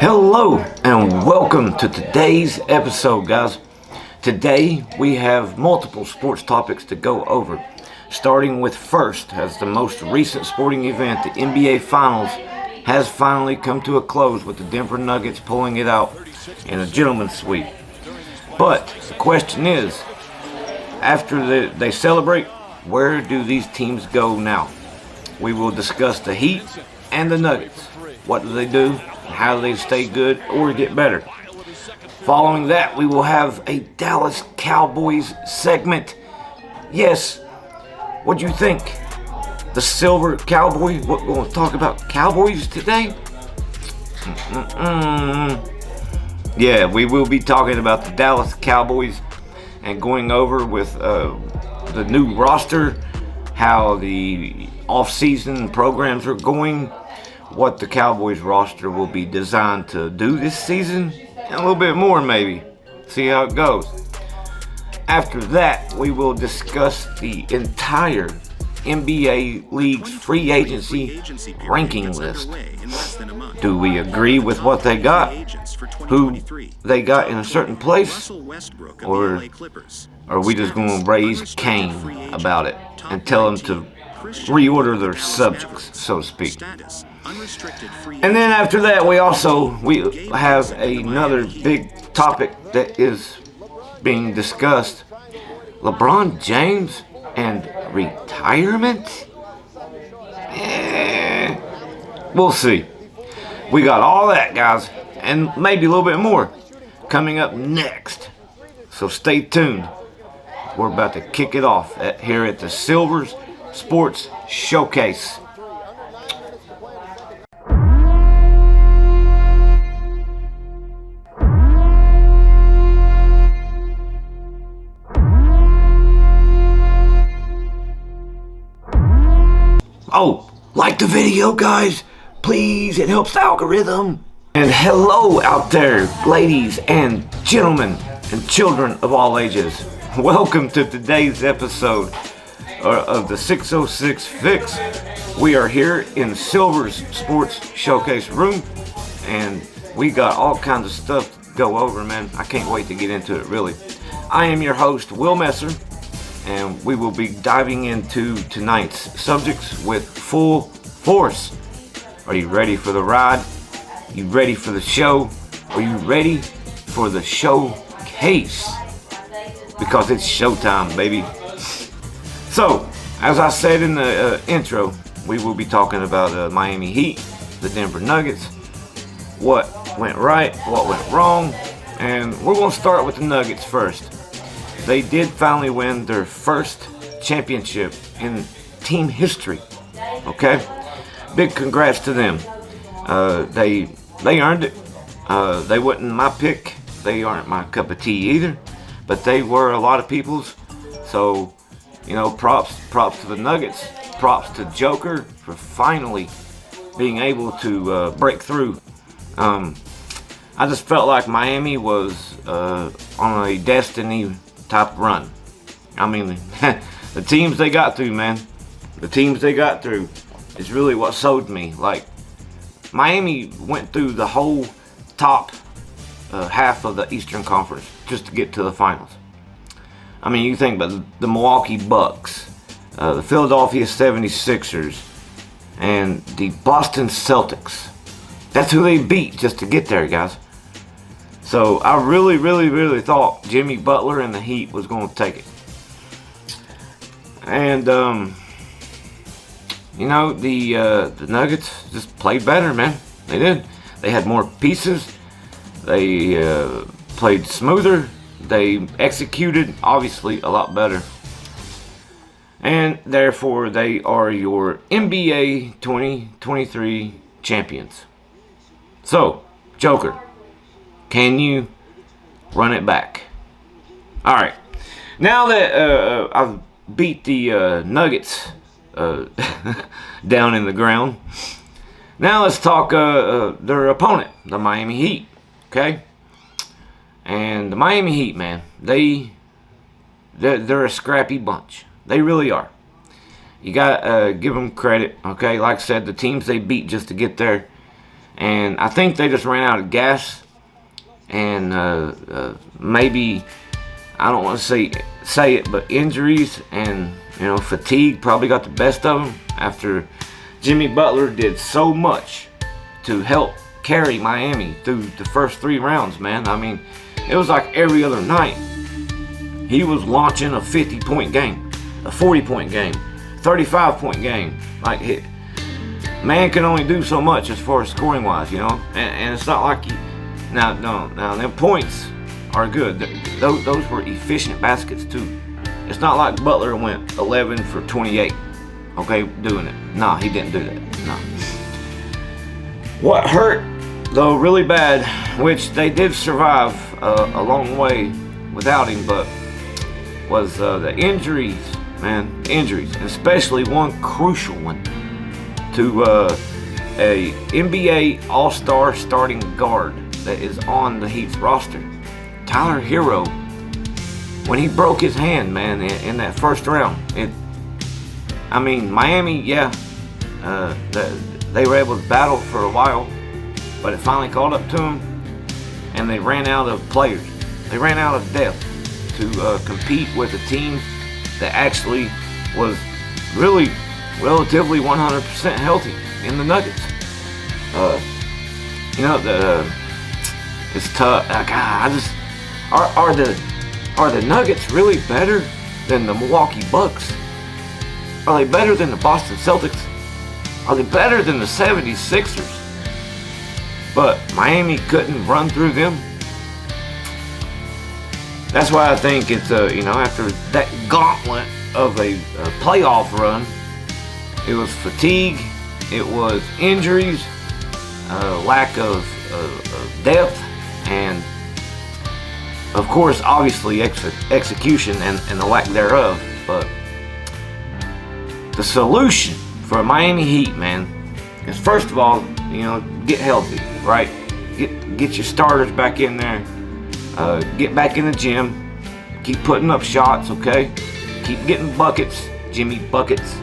Hello and welcome to today's episode, guys. Today we have multiple sports topics to go over, starting with first, as the most recent sporting event, the NBA Finals has finally come to a close with the Denver Nuggets pulling it out in a gentleman's sweep. But the question is, after they celebrate, where do these teams go now? We will discuss the Heat and the Nuggets. What do they do? How do they stay good or get better? Following that, we will have a Dallas Cowboys segment. Yes, what do you think? The Silver Cowboy? We're going to talk about Cowboys today? Yeah, we will be talking about the Dallas Cowboys and going over with the new roster, how the off-season programs are going, what the Cowboys roster will be designed to do this season, and a little bit more maybe. See how it goes. After that, we will discuss the entire NBA League's free agency ranking list. Do we agree with what they got? Who they got in a certain place? Or are we just going to raise Cain about it and tell them to reorder their subjects, so to speak? And then after that, we have another big topic that is being discussed: LeBron James and retirement. We'll see. We got all that, guys, and maybe a little bit more coming up next. So stay tuned. We're about to kick it off here at the Silvers Sports Showcase. Oh, like the video, guys. Please, it helps the algorithm. And hello out there, ladies and gentlemen and children of all ages. Welcome to today's episode of the 606 Fix. We are here in Silver's Sports Showcase room, and we got all kinds of stuff to go over, man. I can't wait to get into it, really. I am your host, Will Messer, and we will be diving into tonight's subjects with full force. Are you ready for the ride? You ready for the show? Are you ready for the showcase? Because it's showtime, baby. So, as I said in the intro, we will be talking about Miami Heat, the Denver Nuggets, what went right, what went wrong, and we're going to start with the Nuggets first. They did finally win their first championship in team history. Okay? Big congrats to them. They earned it. They wasn't my pick. They aren't my cup of tea either. But they were a lot of people's. So, props to the Nuggets. Props to Joker for finally being able to break through. I just felt like Miami was on a destiny type run. I mean, the teams they got through, man. The teams they got through is really what sold me. Like, Miami went through the whole top half of the Eastern Conference just to get to the finals. I mean, you think about the Milwaukee Bucks, the Philadelphia 76ers, and the Boston Celtics. That's who they beat just to get there, guys. So I really thought Jimmy Butler and the Heat was going to take it. And, the Nuggets just played better, man. They did. They had more pieces. They played smoother. They executed, obviously, a lot better. And therefore, they are your NBA 2023 champions. So, Joker, can you run it back? All right. Now that I've beat the Nuggets down in the ground, now let's talk their opponent, the Miami Heat. Okay? And the Miami Heat, man, they're a scrappy bunch. They really are. You got to give them credit, okay? Like I said, the teams they beat just to get there, And I think they just ran out of gas, and maybe, I don't want to say it, but injuries and fatigue probably got the best of them after Jimmy Butler did so much to help carry Miami through the first 3 rounds, man. I mean, it was like every other night he was launching a 50-point game, a 40-point game, 35-point game. Like, man can only do so much as far as scoring wise, and it's not like now them points are good. Those were efficient baskets too. It's not like Butler went 11 for 28, okay, doing it. No, he didn't do that. No. What hurt though really bad, which they did survive a long way without him, but was the injuries, man. Injuries, especially one crucial one to a NBA All-Star starting guard that is on the Heat's roster, Tyler Hero. When he broke his hand, man, in that first round, Miami, they were able to battle for a while, but it finally caught up to them, and they ran out of players. They ran out of depth to compete with a team that actually was really relatively 100% healthy in the Nuggets. It's tough. Are the Nuggets really better than the Milwaukee Bucks? Are they better than the Boston Celtics? Are they better than the 76ers? But Miami couldn't run through them. That's why I think it's after that gauntlet of a playoff run, it was fatigue, it was injuries, lack of depth, and of course, obviously, execution and the lack thereof. But the solution for Miami Heat, man, is first of all, get healthy, right? Get your starters back in there. Get back in the gym. Keep putting up shots, okay? Keep getting buckets, Jimmy buckets.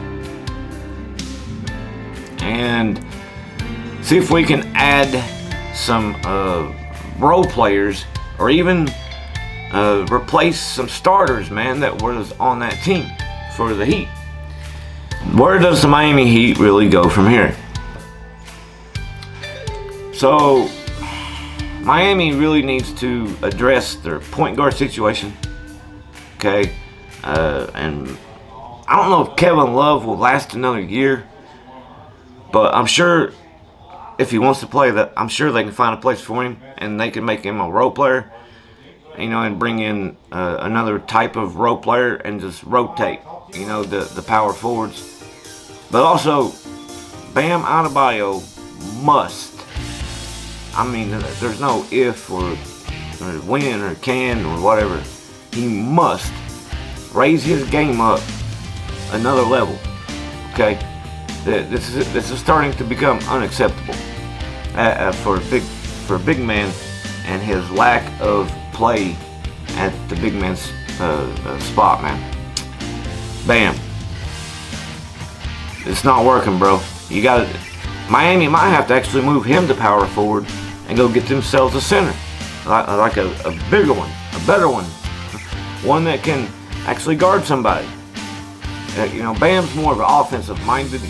And see if we can add some role players, or even replace some starters, man, that was on that team for the Heat. Where does the Miami Heat really go from here? So Miami really needs to address their point guard situation, okay? And I don't know if Kevin Love will last another year, but I'm sure if he wants to play, that I'm sure they can find a place for him, and they can make him a role player, and bring in another type of role player and just rotate, the power forwards. But also, Bam Adebayo must. There's no if or when or can or whatever. He must raise his game up another level. Okay, this is starting to become unacceptable for a big man and his lack of play at the big man's spot, man. Bam. It's not working, bro. Miami might have to actually move him to power forward and go get themselves a center, like a bigger one, a better one, one that can actually guard somebody. Bam's more of an offensive-minded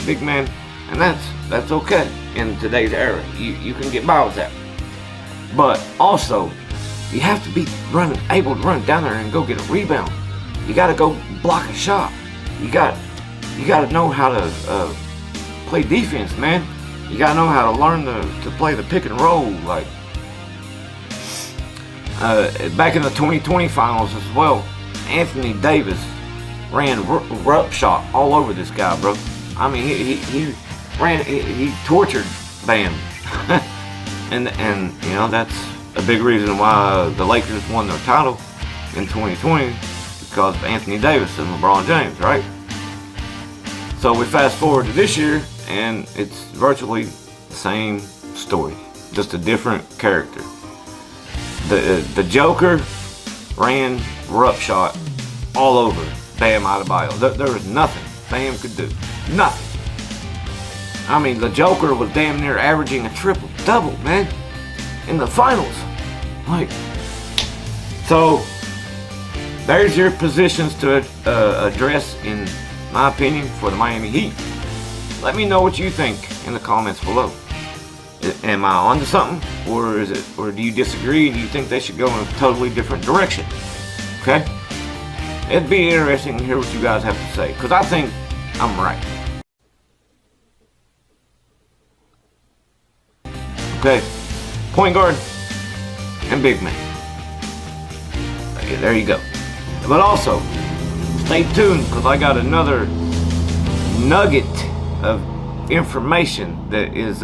big man, and that's okay in today's era. You can get by with that. But also, you have to be able to run down there and go get a rebound. You got to go block a shot. You got to know how to play defense, man. You got to know how to learn to play the pick and roll. Like back in the 2020 finals as well, Anthony Davis ran rup shot all over this guy, bro. He tortured Bam. and that's a big reason why the Lakers won their title in 2020, because of Anthony Davis and LeBron James, right? So we fast forward to this year, and it's virtually the same story, just a different character. The Joker ran rup shot all over Bam Adebayo. There was nothing Bam could do. Nothing. I mean, the Joker was damn near averaging a triple-double, man, in the finals. Like, so there's your positions to address, in my opinion, for the Miami Heat. Let me know what you think in the comments below. Am I onto something, or do you disagree and you think they should go in a totally different direction? Okay? It'd be interesting to hear what you guys have to say, because I think I'm right. Okay, point guard and big man. Okay, there you go. But also, stay tuned, because I got another nugget of information that is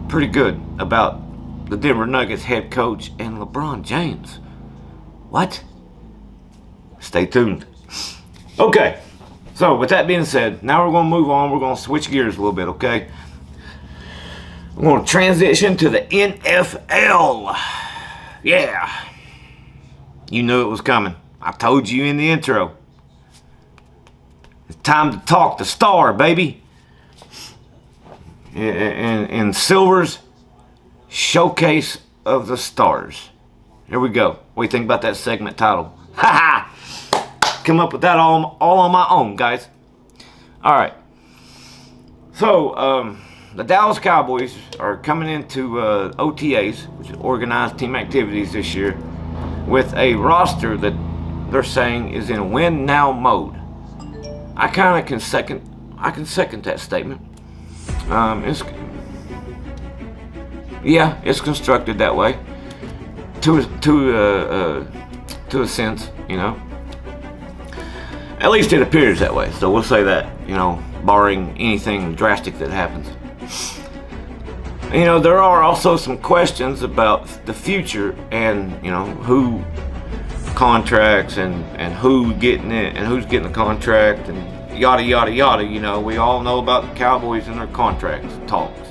pretty good about the Denver Nuggets head coach and LeBron James. What? Stay tuned. Okay, so with that being said, now we're going to move on. We're going to switch gears a little bit, okay? We're going to transition to the NFL. Yeah. You knew it was coming. I told you in the intro. It's time to talk the star, baby. In Silver's Showcase of the Stars. Here we go. What do you think about that segment title? Ha ha! Come up with that all on my own, guys. Alright. So, the Dallas Cowboys are coming into OTAs, which is organized team activities this year, with a roster that they're saying is in win now mode. I kind of can second that statement. It's constructed that way to a sense, you know. At least it appears that way. So we'll say that, you know, barring anything drastic that happens. You know, there are also some questions about the future and, you know, who contracts and who getting it and who's getting the contract and yada yada yada. You know, we all know about the Cowboys and their contracts talks.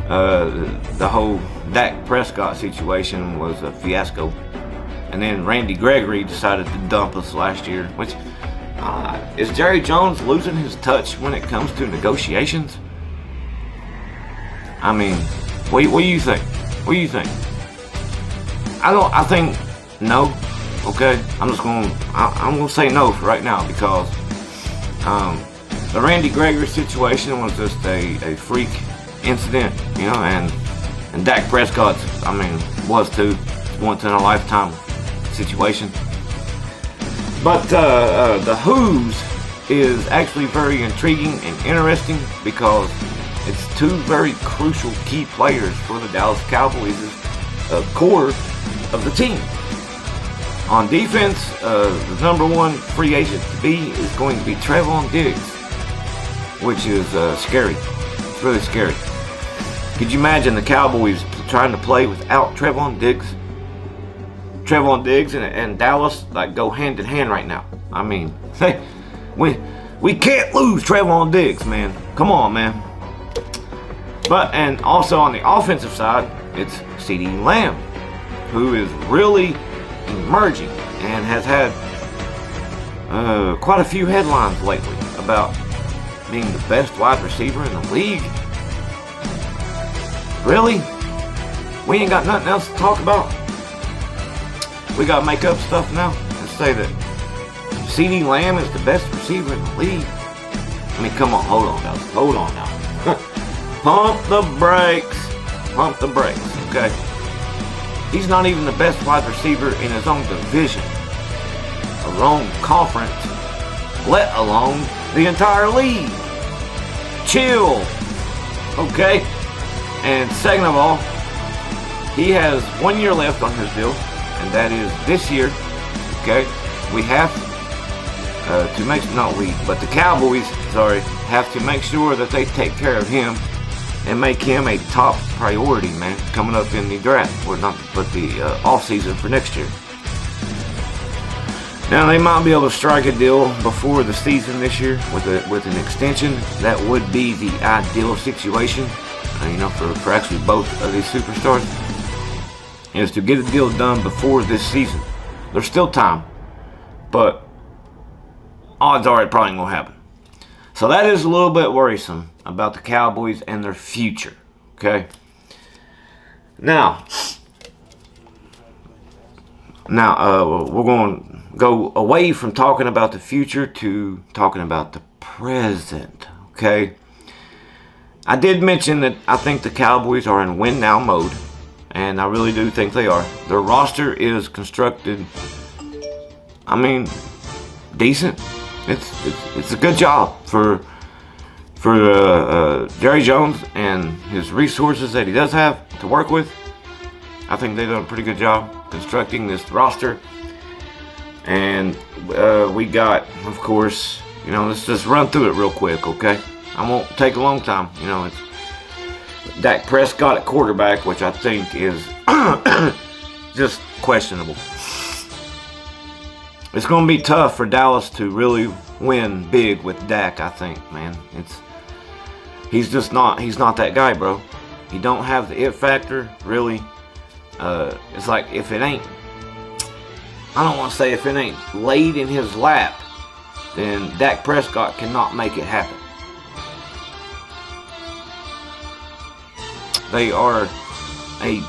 The whole Dak Prescott situation was a fiasco, and then Randy Gregory decided to dump us last year. Which is Jerry Jones losing his touch when it comes to negotiations? I mean, what do you think? What do you think? I think no. Okay, I'm gonna say no for right now, because the Randy Gregory situation was just a freak incident, you know, and Dak Prescott's, I mean, was too, once in a lifetime situation. But the Who's is actually very intriguing and interesting, because it's two very crucial key players for the Dallas Cowboys' core of the team. On defense, the number one free agent to be is going to be Trevon Diggs, which is scary. It's really scary. Could you imagine the Cowboys trying to play without Trevon Diggs? Trevon Diggs and Dallas like go hand in hand right now. I mean, we can't lose Trevon Diggs, man. Come on, man. But, and also on the offensive side, it's CeeDee Lamb, who is really emerging and has had quite a few headlines lately about being the best wide receiver in the league. Really? We ain't got nothing else to talk about? We gotta make up stuff now and say that CeeDee Lamb is the best receiver in the league? I mean, come on, hold on, guys. Hold on now. Pump the brakes. Pump the brakes, okay? He's not even the best wide receiver in his own division, or own conference, let alone the entire league. Chill, okay? And second of all, he has 1 year left on his deal, and that is this year, okay? We have to make, not we, but the Cowboys, have to make sure that they take care of him and make him a top priority, man, coming up in the draft, or not, but the off season for next year. Now they might be able to strike a deal before the season this year with an extension. That would be the ideal situation, you know, for actually both of these superstars, is to get a deal done before this season. There's still time, but odds are it probably won't happen. So that is a little bit worrisome about the Cowboys and their future. Okay. Now, we're going to go away from talking about the future to talking about the present. Okay. I did mention that I think the Cowboys are in win now mode, and I really do think they are. Their roster is constructed, I mean, decent. It's a good job for Jerry Jones and his resources that he does have to work with. I think they've done a pretty good job constructing this roster. And we got, of course, let's just run through it real quick, okay? I won't take a long time. It's Dak Prescott at quarterback, which I think is just questionable. It's going to be tough for Dallas to really win big with Dak, I think, man. He's not that guy, bro. He don't have the it factor, really. It's like if it ain't, I don't want to say if it ain't laid in his lap, then Dak Prescott cannot make it happen. They are a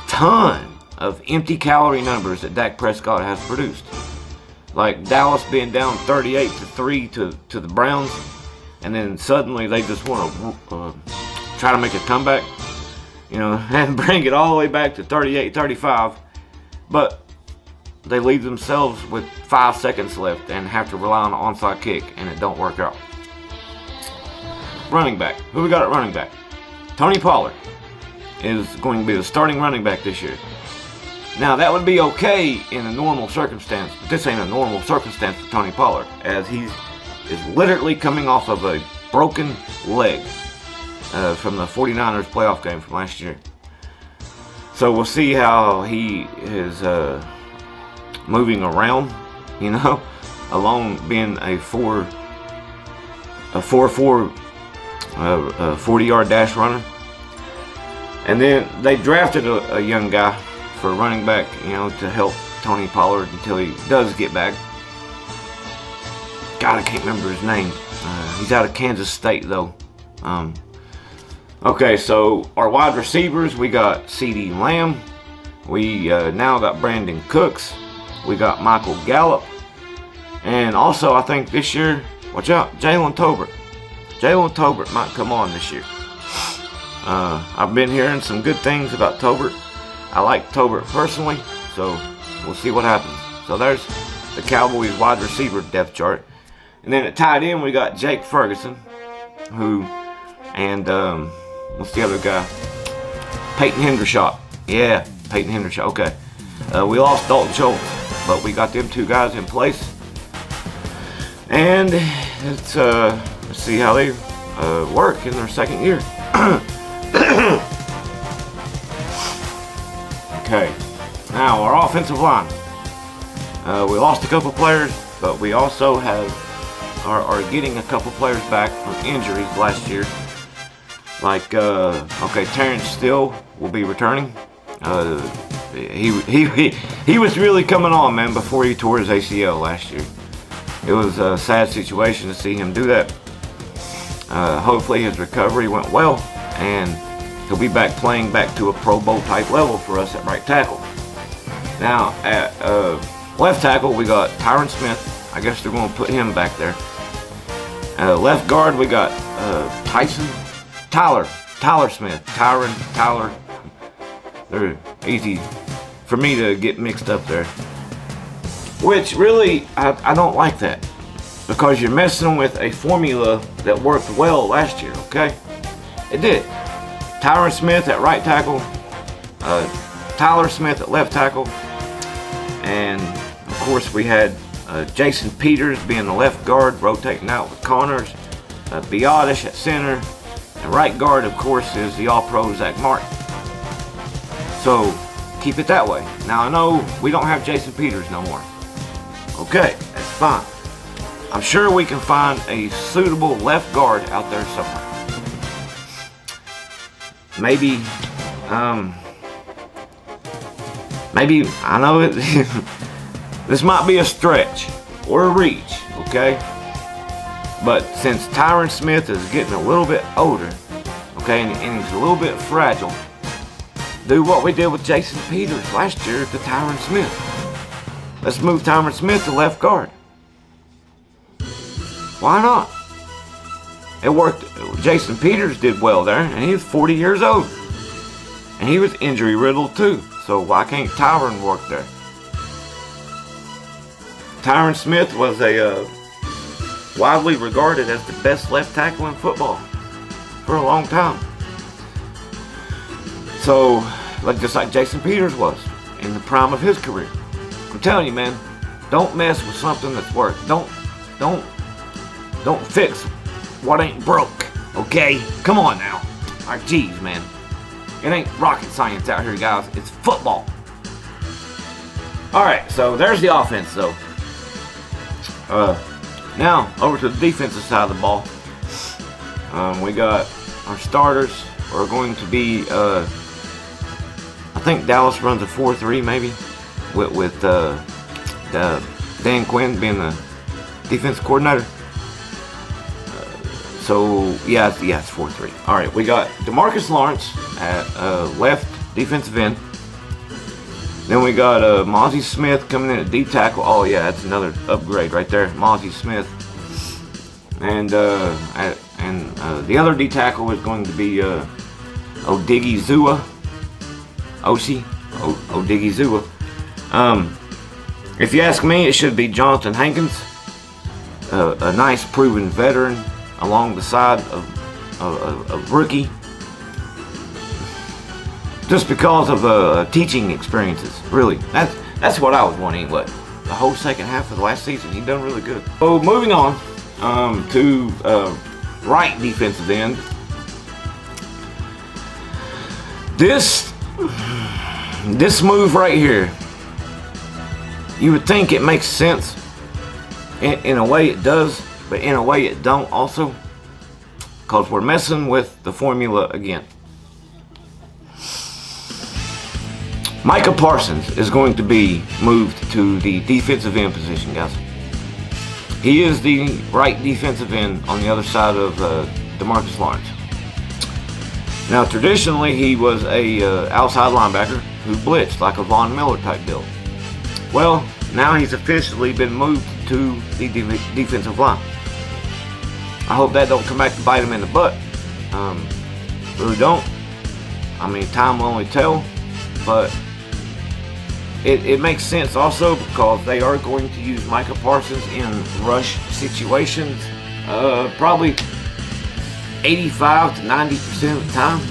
ton of empty calorie numbers that Dak Prescott has produced. Like Dallas being down 38-3 to the Browns, and then suddenly they just want to try to make a comeback, and bring it all the way back to 38-35. But they leave themselves with 5 seconds left and have to rely on an onside kick, and it don't work out. Running back. Who we got at running back? Tony Pollard is going to be the starting running back this year. Now, that would be okay in a normal circumstance, but this ain't a normal circumstance for Tony Pollard, as he is literally coming off of a broken leg from the 49ers playoff game from last year. So we'll see how he is moving around, along being a 4-4 40-yard dash runner. And then they drafted a young guy for running back, to help Tony Pollard until he does get back. God, I can't remember his name. He's out of Kansas State, though. Okay, so our wide receivers, we got CeeDee Lamb. We now got Brandon Cooks. We got Michael Gallup. And also, I think this year, watch out, Jalen Tolbert. Jalen Tolbert might come on this year. I've been hearing some good things about Tolbert. I like Tolbert personally, so we'll see what happens. So there's the Cowboys wide receiver depth chart. And then at tight end, we got Jake Ferguson, and what's the other guy? Peyton Hendershot. Yeah, Peyton Hendershot. Okay. We lost Dalton Schultz, but we got them two guys in place. And let's see how they work in their second year. Okay, now our offensive line. We lost a couple players, but we also are getting a couple players back from injuries last year. Like, Terrence Steele will be returning. He was really coming on, man, before he tore his ACL last year. It was a sad situation to see him do that. Hopefully his recovery went well, and he'll be playing back to a Pro Bowl type level for us at right tackle. Now at left tackle we got Tyron Smith. I guess they're going to put him back there. Left guard we got Tyler Smith. Tyler. They're easy for me to get mixed up there. Which really I don't like that, because you're messing with a formula that worked well last year. Okay, it did. Tyron Smith at right tackle, Tyler Smith at left tackle, and of course we had Jason Peters being the left guard, rotating out with Connors, Biotish at center, and right guard, of course, is the All-Pro Zach Martin. So keep it that way. Now I know we don't have Jason Peters no more. Okay, that's fine. I'm sure we can find a suitable left guard out there somewhere. Maybe, I know this might be a stretch or a reach, okay? But since Tyron Smith is getting a little bit older, okay, and he's a little bit fragile, do what we did with Jason Peters last year to Tyron Smith. Let's move Tyron Smith to left guard. Why not? It worked. Jason Peters did well there, and he was 40 years old. And he was injury riddled too. So why can't Tyron work there? Tyron Smith was a widely regarded as the best left tackle in football for a long time. So, just like Jason Peters was in the prime of his career. I'm telling you, man, don't mess with something that's worked. Don't fix what ain't broke. Okay, come on now. All right, geez, man. It ain't rocket science out here, guys. It's football. All right, so there's the offense, though. Now over to the defensive side of the ball. We got our starters are going to be. I think Dallas runs a 4-3 maybe, with Dan Quinn being the defensive coordinator. So yeah, it's 4-3. All right, we got DeMarcus Lawrence at left defensive end. Then we got Mozzie Smith coming in at D tackle. Oh yeah, that's another upgrade right there, Mozzie Smith. And the other D tackle is going to be Odigizua. Odigizua. If you ask me, it should be Jonathan Hankins, a nice proven veteran along the side of rookie, just because of teaching experiences. Really, that's what I was wanting. What, the whole second half of the last season, he done really good. So moving on to right defensive end. This move right here, you would think it makes sense. In a way it does, but in a way it don't also, because we're messing with the formula again. Micah Parsons is going to be moved to the defensive end position, guys. He is the right defensive end on the other side of DeMarcus Lawrence. Now, traditionally, he was a outside linebacker who blitzed like a Von Miller type deal. Well, now he's officially been moved to the defensive line. I hope that don't come back to bite him in the butt. Really don't. I mean, time will only tell, but it makes sense also because they are going to use Micah Parsons in rush situations, probably 85 to 90% of the time.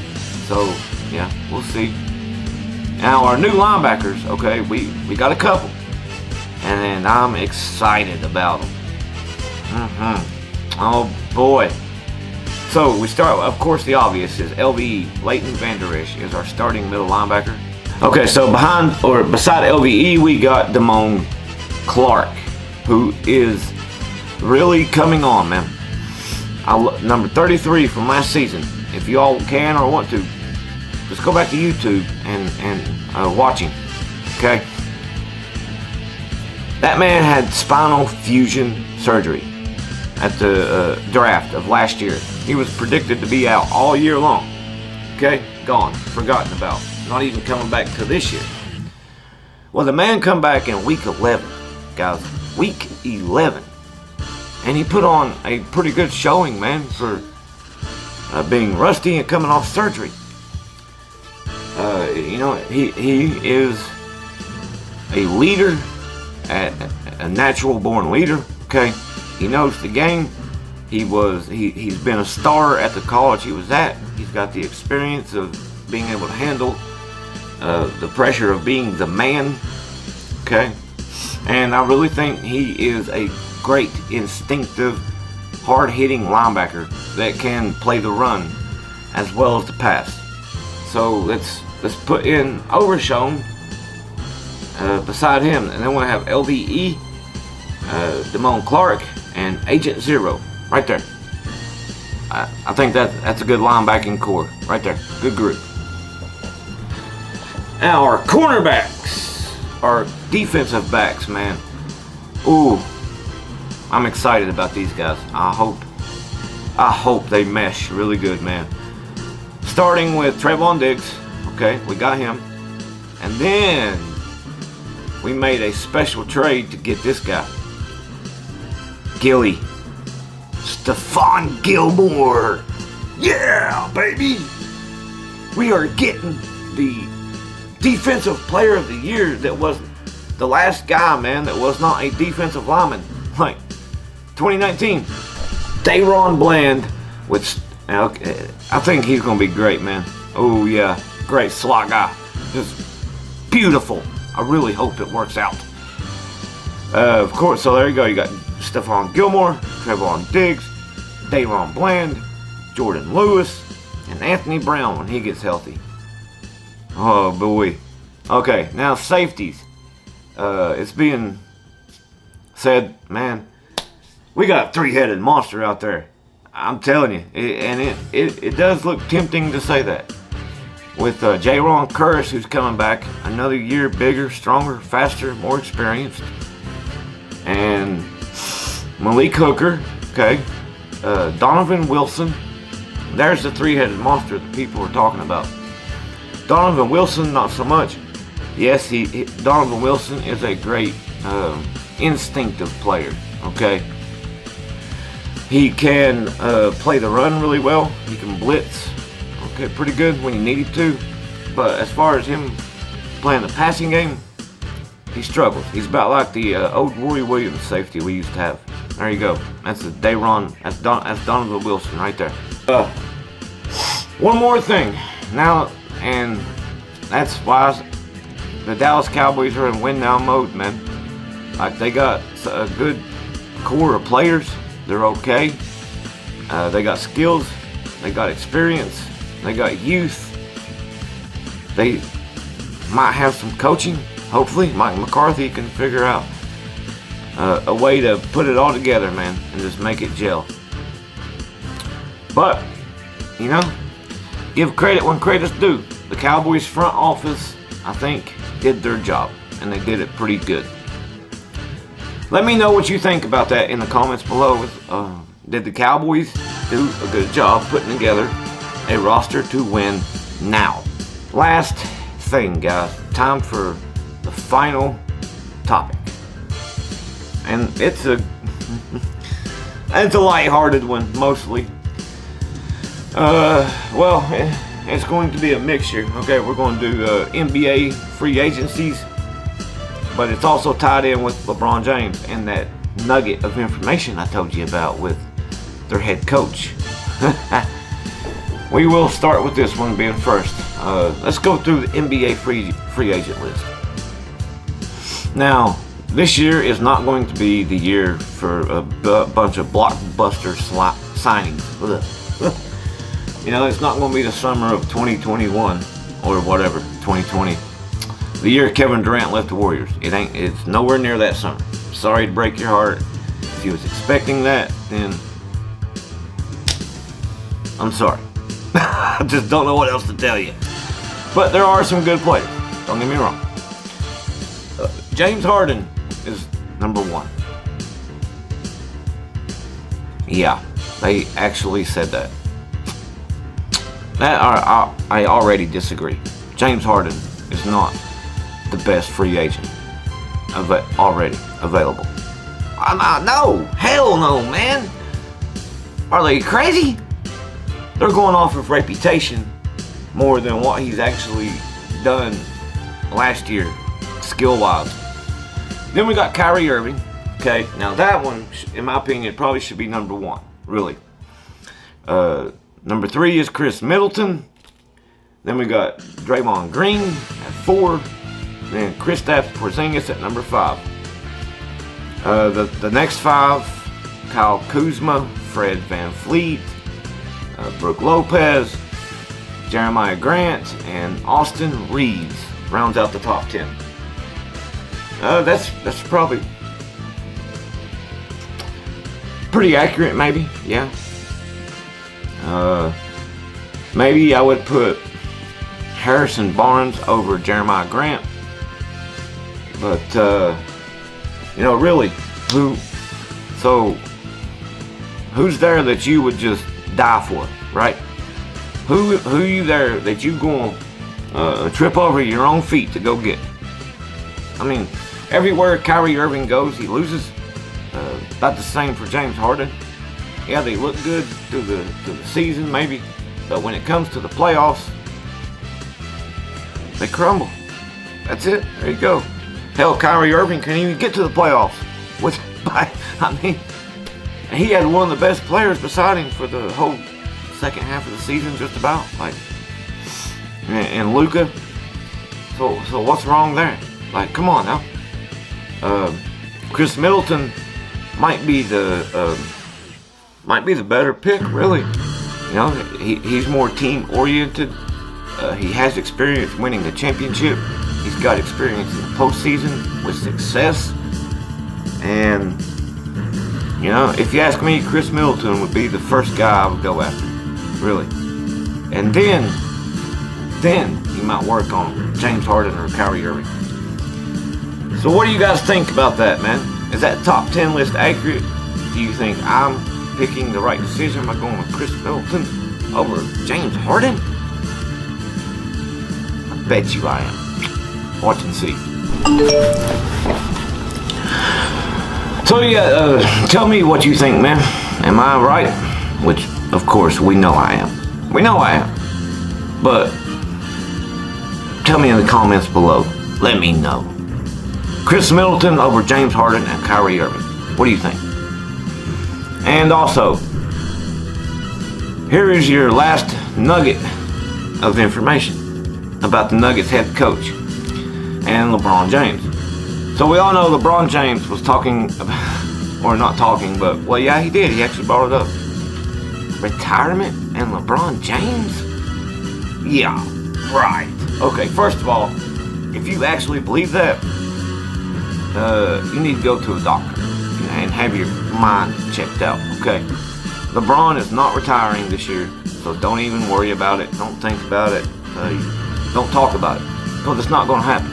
So yeah, we'll see. Now our new linebackers, okay, we got a couple, and I'm excited about them. Oh boy. So we start, of course, the obvious is LVE. Leighton Vander Esch is our starting middle linebacker. Okay, so beside LVE, we got Damone Clark, who is really coming on, man. Number 33 from last season. If you all can or want to, just go back to YouTube and watch him. Okay. That man had spinal fusion surgery at the draft of last year. He was predicted to be out all year long. Okay, gone, forgotten about, not even coming back to this year. Well, the man come back in week 11, guys, week 11, and he put on a pretty good showing, man, for being rusty and coming off surgery. You know, he is a leader, a natural born leader. Okay, he knows the game. He's been a star at the college he was at. He's got the experience of being able to handle the pressure of being the man. Okay, and I really think he is a great instinctive, hard-hitting linebacker that can play the run as well as the pass. So let's put in Overshown beside him, and then we'll have LVE, Damone Clark, and Agent Zero right there. I think that's a good linebacking core right there. Good group. Now our cornerbacks, our defensive backs, man. Ooh, I'm excited about these guys. I hope I hope they mesh really good, man. Starting with Trayvon Diggs. Okay, we got him. And then we made a special trade to get this guy. Gilly. Stephon Gilmore. Yeah, baby. We are getting the defensive player of the year that was the last guy, man, that was not a defensive lineman. Like 2019. Daron Bland with, I think he's going to be great, man. Oh, yeah. Great slot guy. Just beautiful. I really hope it works out. Of course, so there you go. You got Stephon Gilmore, Trayvon Diggs, Daron Bland, Jordan Lewis, and Anthony Brown when he gets healthy. Oh, boy. Okay, now safeties. It's being said, man, we got a three-headed monster out there. I'm telling you. It does look tempting to say that. With Jaron Curtis, who's coming back another year bigger, stronger, faster, more experienced. And Malik Hooker, okay. Donovan Wilson. There's the three-headed monster that people are talking about. Donovan Wilson, not so much. Yes, Donovan Wilson is a great instinctive player, okay? He can play the run really well. He can blitz, okay, pretty good when you need him to. But as far as him playing the passing game, he struggles. He's about like the old Roy Williams safety we used to have. There you go. That's that's Donovan Wilson right there. One more thing. Now, and that's why the Dallas Cowboys are in win now mode, man. Like, they got a good core of players. They're okay. They got skills. They got experience. They got youth. They might have some coaching. Hopefully, Mike McCarthy can figure out a way to put it all together, man, and just make it gel. But, you know, give credit when credit's due. The Cowboys front office, I think, did their job, and they did it pretty good. Let me know what you think about that in the comments below. Did the Cowboys do a good job putting together a roster to win now? Last thing, guys, time for the final topic, and it's a lighthearted one mostly. Well, it's going to be a mixture. Okay, we're going to do NBA free agencies, but it's also tied in with LeBron James and that nugget of information I told you about with their head coach. We will start with this one being first. Let's go through the NBA free agent list. Now, this year is not going to be the year for a bunch of blockbuster signings. You know, it's not going to be the summer of 2021 or whatever, 2020. The year Kevin Durant left the Warriors. It's nowhere near that summer. Sorry to break your heart. If you was expecting that, then I'm sorry. I just don't know what else to tell you. But there are some good players. Don't get me wrong. James Harden is number one. Yeah, they actually said that. I already disagree. James Harden is not the best free agent already available. No, hell no, man. Are they crazy? They're going off of reputation more than what he's actually done last year, skill-wise. Then we got Kyrie Irving. Okay, now that one, in my opinion, probably should be number one, really. Number 3 is Chris Middleton. Then we got Draymond Green at 4. Then Kristaps Porzingis at number 5. The next 5, Kyle Kuzma, Fred VanVleet, Brook Lopez, Jeremiah Grant, and Austin Reeves rounds out the top 10. That's probably pretty accurate, maybe. Yeah. Maybe I would put Harrison Barnes over Jeremiah Grant, but you know, really, who? So who's there that you would just die for, right? Who you there that you going trip over your own feet to go get? I mean, everywhere Kyrie Irving goes, he loses. About the same for James Harden. Yeah, they look good through the season, maybe, but when it comes to the playoffs, they crumble. That's it. There you go. Hell, Kyrie Irving can't even get to the playoffs. I mean, he had one of the best players beside him for the whole second half of the season, just about. Like, and Luka. So what's wrong there? Like, come on now. Chris Middleton might be the better pick, really. You know, he's more team oriented. He has experience winning the championship. He's got experience in the postseason with success. And, you know, if you ask me, Chris Middleton would be the first guy I would go after, really. And then you might work on James Harden or Kyrie Irving. So what do you guys think about that, man? Is that top 10 list accurate? Do you think I'm picking the right decision by going with Chris Middleton over James Harden? I bet you I am. Watch and see. So yeah, tell me what you think, man. Am I right? Which, of course, we know I am. We know I am. But tell me in the comments below. Let me know. Chris Middleton over James Harden and Kyrie Irving. What do you think? And also, here is your last nugget of information about the Nuggets head coach and LeBron James. So we all know LeBron James was talking about, or not talking, but, well, yeah, he did. He actually brought it up. Retirement and LeBron James? Yeah, right. Okay, first of all, if you actually believe that, you need to go to a doctor and have your mind checked out, okay? LeBron is not retiring this year, so don't even worry about it. Don't think about it. Don't talk about it, because it's not going to happen.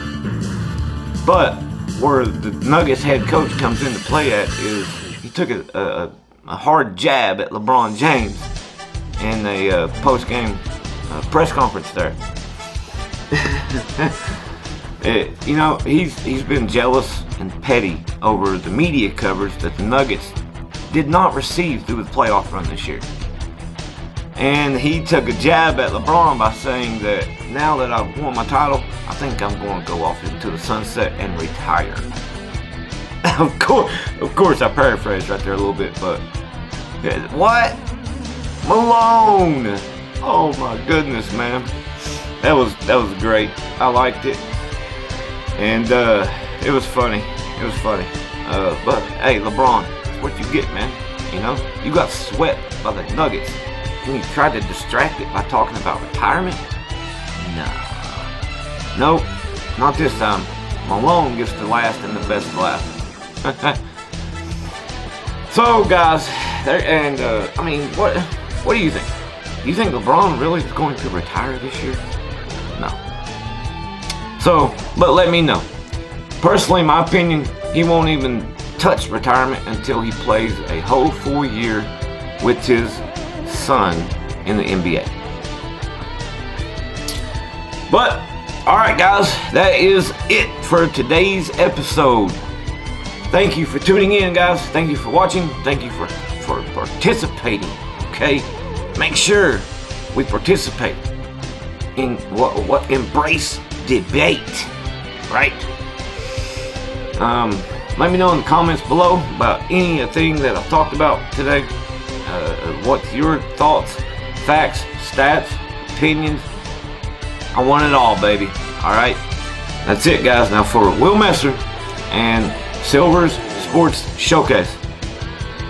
But where the Nuggets head coach comes into play at is he took a hard jab at LeBron James in a post-game press conference there. You know, he's been jealous and petty over the media coverage that the Nuggets did not receive through the playoff run this year. And he took a jab at LeBron by saying that now that I've won my title, I think I'm going to go off into the sunset and retire. Of course, I paraphrased right there a little bit, but what? Malone! Oh my goodness, man, that was great. I liked it, and it was funny. It was funny. But hey, LeBron, that's what you get, man. You know, you got swept by the Nuggets. And you tried to distract it by talking about retirement? Nah. Nope, not this time. Malone gets the last and the best last. So, guys, I mean, what do you think? Do you think LeBron really is going to retire this year? No. So, but let me know. Personally, my opinion, he won't even touch retirement until he plays a whole full year with his son in the NBA. But alright, guys, that is it for today's episode. Thank you for tuning in, guys. Thank you for watching. Thank you for participating. Okay, make sure we participate in what embrace debate, right? Let me know in the comments below about anything that I've talked about today. What's your thoughts, facts, stats, opinions? I want it all, baby. Alright? That's it, guys. Now for Will Messer and Silver's Sports Showcase.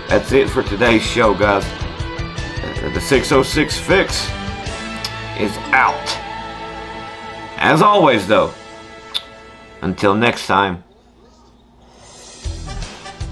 That's it for today's show, guys. The 606 Fix is out. As always, though, until next time,